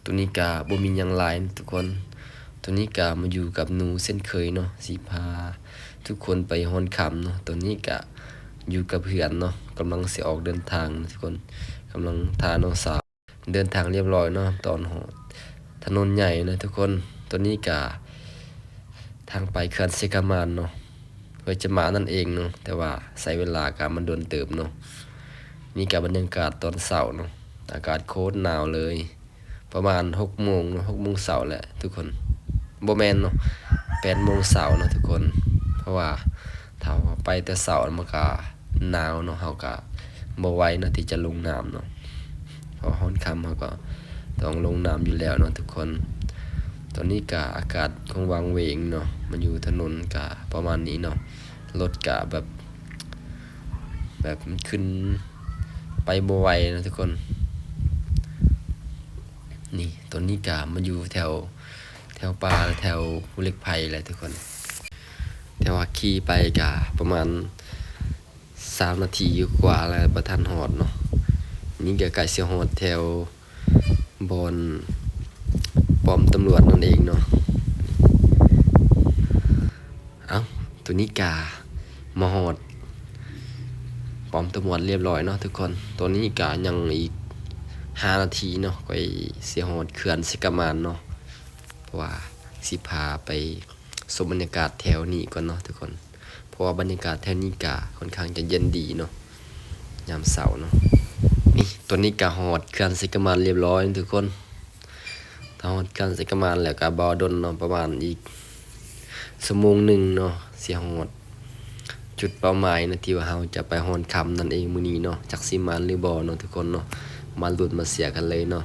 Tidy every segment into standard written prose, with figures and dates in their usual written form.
ตัวนี้กะบ่มีหยังหลายนะทุกคนตัวนี้กะมาอยู่กับหนูเส้นเคยเนาะสิพาทุกคนไปฮอนคำเนาะตัวนี้กะอยู่กับเพื่อนเนาะกำลังสิออกเดินทางนะทุกคนกำลังทาน้องสาวเดินทางเรียบร้อยเนาะตอนถนนใหญ่นะทุกคนตัวนี้กะทางไปเขื่อนเซกามานเนาะเพื่อจะมานั่นเองเนาะแต่ว่าใช้เวลากะมันโดนเติบเนาะนี่กะบรรยากาศตอนเช้าเนาะอากาศโคตรหนาวเลยประมาณ6 โมงเนาะ6 โมงเช้าแหละทุกคนบ่แม่นเนาะ8 โมงเช้าเนาะทุกคนเพราะว่าถ้าไปแต่เช้ามันก็หนาวเนาะเฮาก็บ่ไหวเนาะที่จะลงน้ำเนาะพอฮ้อนค่ำเฮาก็ต้องลงน้ำอยู่แล้วเนาะทุกคนตอนนี้ก็อากาศคงวังเวงเนาะมันอยู่ถนนก็ประมาณนี้เนาะรถก็แบบมันขึ้นไปบ่ไหวนะทุกคนนี่ตัวนี้กะมันอยู่แถวป่าแถวภูเหล็กไฟแหละทุกคนแต่ว่าขี่ไปกะประมาณ3 นาทีกว่าแล้วบ่ทันฮอดเนาะนี่ก็ใกล้สิฮอดแถวบอนป้อมตำรวจนั่นเองเนาะตัวนี้กะมาฮอดป้อมตำรวจเรียบร้อยเนาะทุกคนตัวนี้กะยังอีก5 นาทีเนาะก็สิฮอดเขื่อนสิกามานเนาะเพราะว่าสิพาไปชมบรรยากาศแถวนี้ก่อนเนาะทุกคนเพราะว่าบรรยากาศแถวนี้กะค่อนข้างจะเย็นดีเนาะยามเช้าเนาะนี่ตัวนี้กะฮอดเขื่อนสิกามานเรียบร้อยทุกคนถ้าฮอดเขื่อนสิกามานแล้วก็บ่ดนเนาะประมาณอีกชั่วโมงหนึ่งเนาะสิฮอดจุดเป้าหมายนะที่ว่าเราจะไปฮอดค่ำนั่นเองมื้อนี้เนาะจักสิมานหรือบ่เนาะทุกคนเนาะมาลุ้นมาเสียกันเลยเนาะ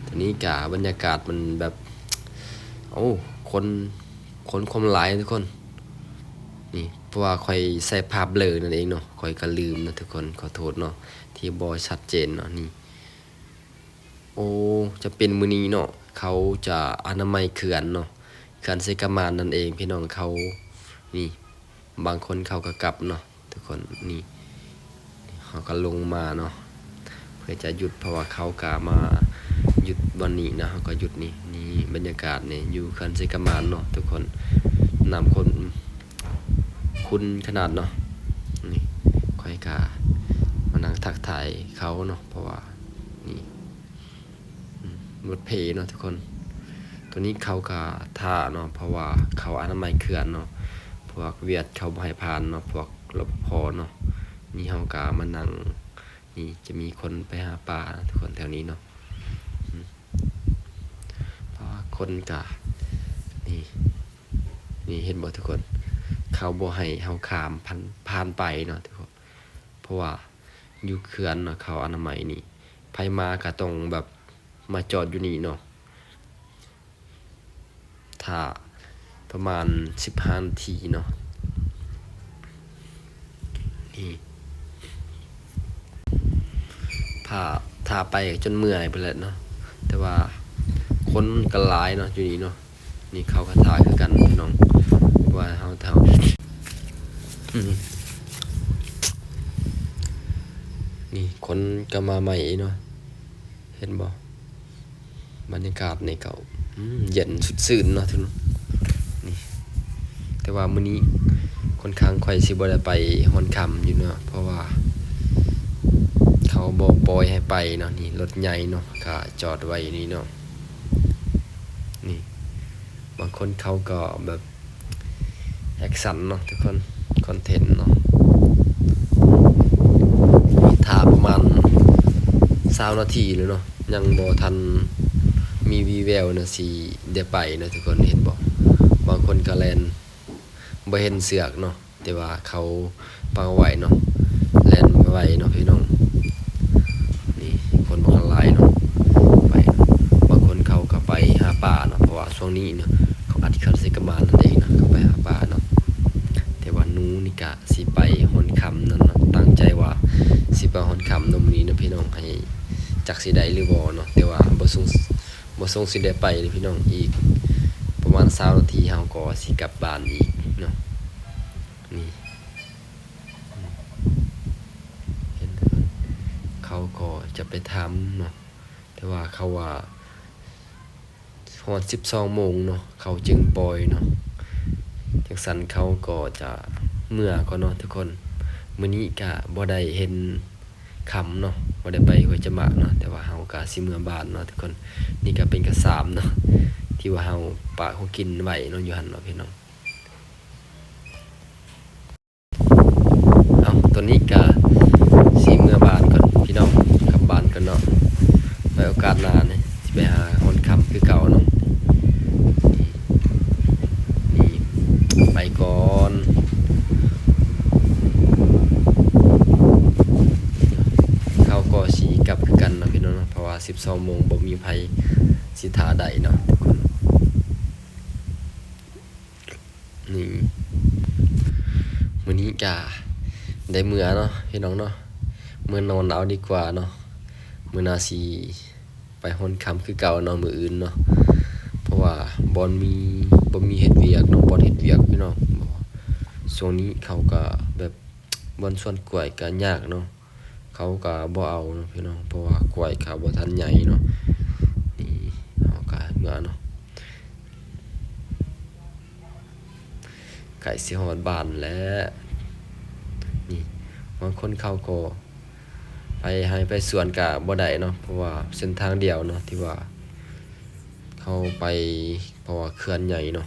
ตอนนี้กะบรรยากาศมันแบบคนความหลายทุกคนนี่เพราะว่าค่อยใส่ภาพเบลอนั่นเองเนาะค่อยก็ลืมนะทุกคนขอโทษเนาะที่บ่ชัดเจนเนาะนี่จะเป็นมื้อนี้เนาะเขาจะอนามัยเขื่อนเนาะเขื่อนเซกามานนั่นเองพี่น้องเขานี่บางคนเขาก็กลับเนาะทุกคนนี่เขาก็ลงมาเนาะเพื่อจะหยุดเพราะว่าเขากะมาหยุดวันนี้นะเขาก็หยุดนี่บรรยากาศนี่อยู่เขื่อนเซกามานเนาะทุกคนน้ำคนคุณขนาดเนาะนี่ค่อยกะมานั่งทักทายเขาเนาะเพราะว่านี่รถเพเนาะทุกคนตัวนี้เขากะท่าเนาะเพราะว่าเขาอนามัยเขื่อนเนาะพวกเวียดเขาบ่ให้ผ่านเนาะพวกรปภเนาะนี่เฮากะมานั่งนี่จะมีคนไปหาปลาทุกคนแถวนี้เนาะเพราะว่าคนกะนี่เห็นบ่ทุกคนเขาบ่ให้เฮาข้ามผ่านไปเนาะทุกคนเพราะว่าอยู่เขื่อนเนาะเขาอนามัยนี่ไผมาก็ต้องแบบมาจอดอยู่นี่เนาะถ้าประมาณ15 นาทีเนาะนี่ถ้าไปจนเมื่อยไปแล้วเนาะแต่ว่าคนก็หลายเนาะอยู่นี่เนาะนี่เขาก็ถ่ายคือกันพี่น้องว่าเฮานี่คนก็มาใหม่เนาะเห็นบ่บรรยากาศในเก่าเย็นสุดซื่นเนาะทุกนี่แต่ว่ามื้อนี้ค่อนข้างค่อยสิบ่ได้ไปฮอนค่ำอยู่เนาะเพราะว่าเขาบ่ปล่อยให้ไปเนาะนี่รถใหญ่เนาะก็จอดไว้นี่เนาะนี่บางคนเขาก็แบบแอคชั่นเนาะทุกคนคอนเทนต์เนาะถ้าประมาณ20 นาทีเลยเนาะยังบ่ทันมีวีแววนะสิได้ไปนะทุกคนเห็นบ่บางคนก็แล่นบ่เห็นเสือกเนาะแต่ว่าเขาปังไว้เนาะแล่นไว้เนาะพี่น้องนี่คนบ่หลายเนาะไปบางคนเขาก็ไปหาปลาเนาะเพราะว่าช่วงนี้เนาะเขาอัดเขื่อนเซกามานนั่นเองนะเขาไปหาปลาเนาะแต่ว่าหนูนี่ก็สิไปฮอนค่ำนั่นเนาะตั้งใจว่าสิไปฮอนค่ำนำนี้นะพี่น้องให้จักสิได้หรือบ่เนาะแต่ว่าบ่ส่งสิได้ไปพี่น้องอีกประมาณ20 นาทีเฮาก็สิกลับบ้านอีกเนาะนี่เห็นเขาก็จะไปทำเนาะแต่ว่าเขาว่า ฮอด12โมงเนาะเขาจึงปล่อยเนาะจังซั้นเขาก็จะเมื่อก่อนเนาะทุกคนมื้อนี้ก็บ่ได้เห็นค่ำเนาะบ่ได้ไปห้วยจะหมากเนาะแต่ว่าเฮาก็สิเมื่อบ้านเนาะทุกคนนี่ก็เป็นกระสามเนาะที่ว่าเฮาปะเขากินไว้เนาะอยู่หั่นเนาะพี่น้องเอาตัวนี้ก็สิเมื่อบ้านก่อนพี่น้องกลับบ้านก่อนเนาะไว้โอกาสหน้านี่สิไปหาฮอนค่ำคือเก่าเนาะนี่ไปก่อนเขาก็สิกลับคือกันเนาะพี่น้องเนาะเพราะว่า12โมงบ่มีไผสิท่าได้เนาะทุกคนนี่มื้อนี้ก็ได้เมื่อเนาะพี่น้องเนาะมื้อนอนเอาดีกว่าเนาะมื้อหน้าสิไปฮอนค่ำคือเก่าเนาะมื้ออื่นเนาะเพราะว่าบ่มีเฮ็ดเวียกเนาะบ่เฮ็ดเวียกพี่น้องช่วงนี้เขาก็แบบบ่อนสวนกล้วยก็ยากเนาะเขาก็บ่เอาเนาะพี่น้องเพราะว่ากล้วยเขาบ่ทันใหญ่เนาะนี่เฮาก็เมื่อเนาะใกล้สิฮอดบ้านแล้วนี่บางคนเขาก็ไปสวนก็บ่ได้เนาะเพราะว่าเส้นทางเดียวเนาะที่ว่าเขาไปเพราะว่าเขื่อนใหญ่เนาะ